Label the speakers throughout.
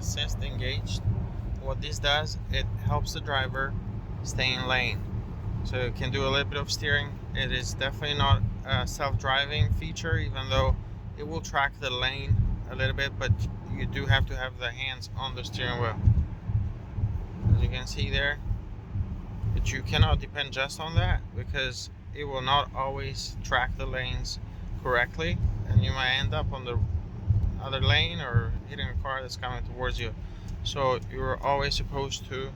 Speaker 1: assist engaged. What this does, it helps the driver stay in lane. So it can do a little bit of steering. It is definitely not a self-driving feature, even though it will track the lane a little bit, but you do have to have the hands on the steering wheel, as you can see there. But you cannot depend just on that, because it will not always track the lanes correctly, and you might end up on the other lane or hitting a car that's coming towards you. So you're always supposed to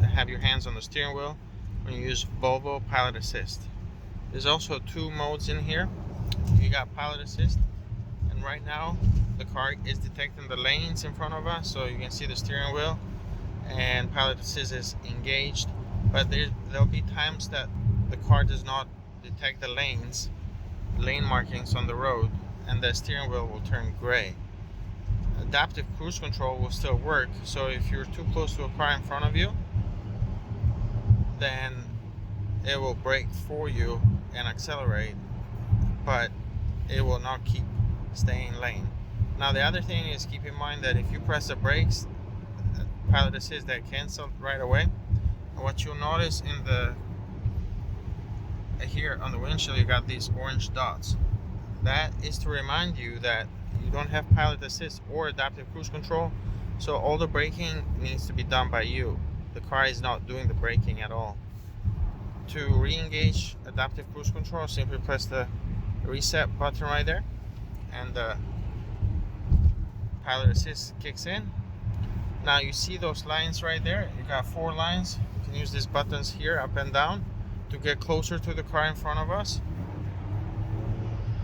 Speaker 1: have your hands on the steering wheel when you use Volvo Pilot Assist. There's also two modes in here. You got Pilot Assist, and right now the car is detecting the lanes in front of us, so you can see the steering wheel, and Pilot Assist is engaged. But there'll be times that the car does not detect the lane markings on the road, and the steering wheel will turn gray. Adaptive cruise control will still work, so if you're too close to a car in front of you, then it will brake for you and accelerate, but it will not keep staying lane. Now the other thing is, keep in mind that if you press the brakes, Pilot Assist, that cancel right away. And what you'll notice in the here on the windshield, you got these orange dots. That is to remind you that you don't have Pilot Assist or adaptive cruise control, so all the braking needs to be done by you. The car is not doing the braking at all. To re-engage adaptive cruise control, simply press the reset button right there, and the Pilot Assist kicks in. Now you see those lines right there. You got 4 lines. You can use these buttons here, up and down, to get closer to the car in front of us,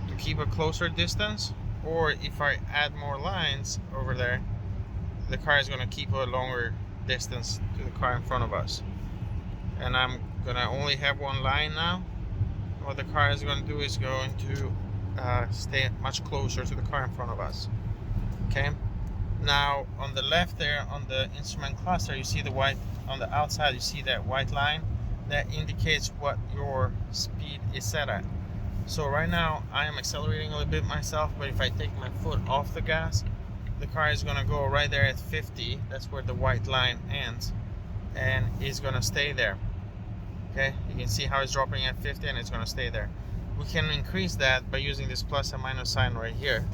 Speaker 1: to keep a closer distance. Or if I add more lines over there, the car is going to keep a longer distance to the car in front of us. And I'm going to only have 1 line now. What the car is going to do is going to stay much closer to the car in front of us. Okay. Now on the left there, on the instrument cluster, you see the white, on the outside you see that white line that indicates what your speed is set at. So right now I am accelerating a little bit myself, but if I take my foot off the gas, the car is going to go right there at 50. That's where the white line ends, and it's going to stay there. Okay, you can see how it's dropping at 50, and it's going to stay there. We can increase that by using this plus and minus sign right here.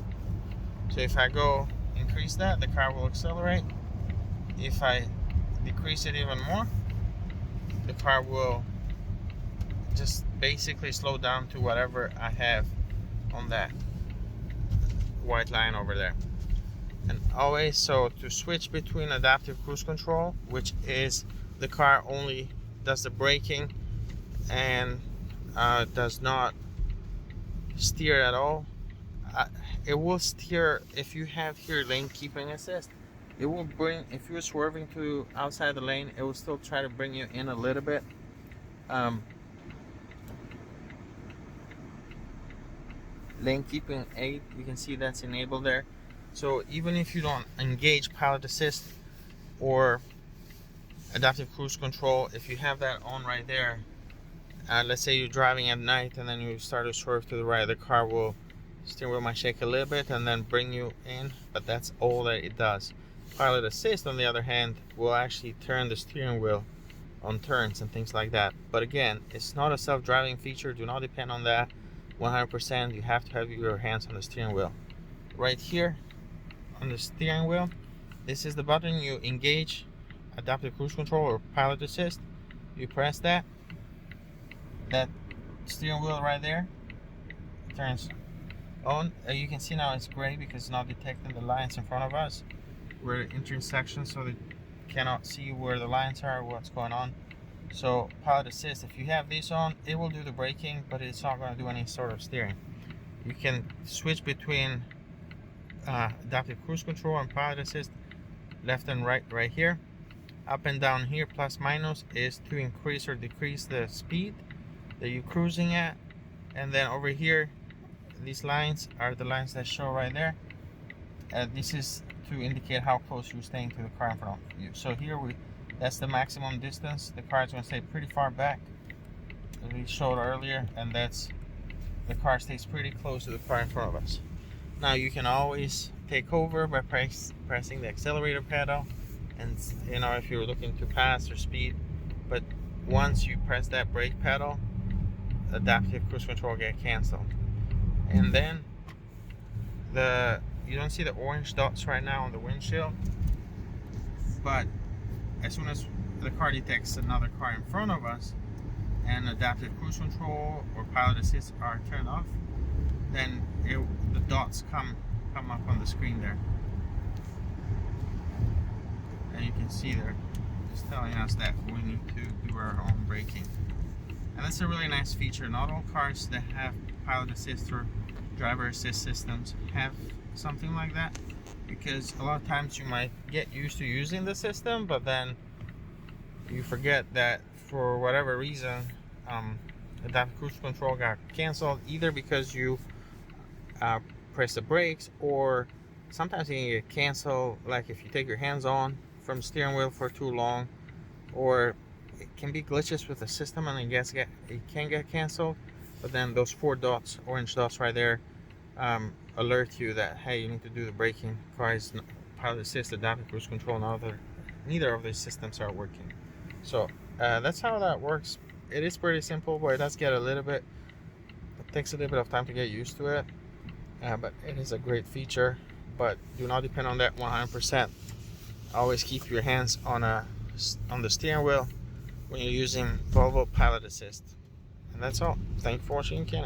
Speaker 1: So if I go increase that, the car will accelerate. If I decrease it even more, the car will just basically slow down to whatever I have on that white line over there. And always, so to switch between adaptive cruise control, which is the car only does the braking and does not steer at all. It will steer if you have here lane keeping assist. It will bring, if you're swerving to outside the lane, it will still try to bring you in a little bit. Lane keeping aid, you can see that's enabled there. So even if you don't engage Pilot Assist or adaptive cruise control, if you have that on right there, let's say you're driving at night and then you start to swerve to the right, the car will, steering wheel might shake a little bit and then bring you in, but that's all that it does. Pilot Assist, on the other hand, will actually turn the steering wheel on turns and things like that. But again, it's not a self-driving feature. Do not depend on that 100%. You have to have your hands on the steering wheel. Right here on the steering wheel, this is the button you engage adaptive cruise control or Pilot Assist. You press that steering wheel right there turns on. You can see now it's gray because it's not detecting the lines in front of us. We're at intersection, so they cannot see where the lines are or what's going on. So Pilot Assist, if you have this on, it will do the braking, but it's not going to do any sort of steering. You can switch between adaptive cruise control and Pilot Assist, left and right here. Up and down here, plus minus, is to increase or decrease the speed that you're cruising at. And then over here, these lines are the lines that show right there. This is to indicate how close you're staying to the car in front of you. So here that's the maximum distance. The car is going to stay pretty far back, as we showed earlier, and the car stays pretty close to the car in front of us. Now you can always take over by pressing the accelerator pedal, and you know, if you're looking to pass or speed. But once you press that brake pedal, adaptive cruise control get canceled. And then you don't see the orange dots right now on the windshield, but as soon as the car detects another car in front of us and adaptive cruise control or pilot assist are turned off, then the dots come up on the screen there, and you can see they're just telling us that we need to do our own braking. And that's a really nice feature. Not all cars that have pilot assist or driver assist systems have something like that, because a lot of times you might get used to using the system, but then you forget that for whatever reason adaptive cruise control got canceled, either because you press the brakes, or sometimes it can get canceled like if you take your hands on from steering wheel for too long, or it can be glitches with the system and it can get canceled. But then those 4 dots, orange dots right there, alert you that, hey, you need to do the braking. Car is pilot assist, adaptive cruise control, neither of these systems are working. So that's how that works. It is pretty simple, but it does get it takes a little bit of time to get used to it. But it is a great feature, but do not depend on that 100%. Always keep your hands on the steering wheel when you're using Volvo Pilot Assist. And that's all. Thank you for watching, Ken.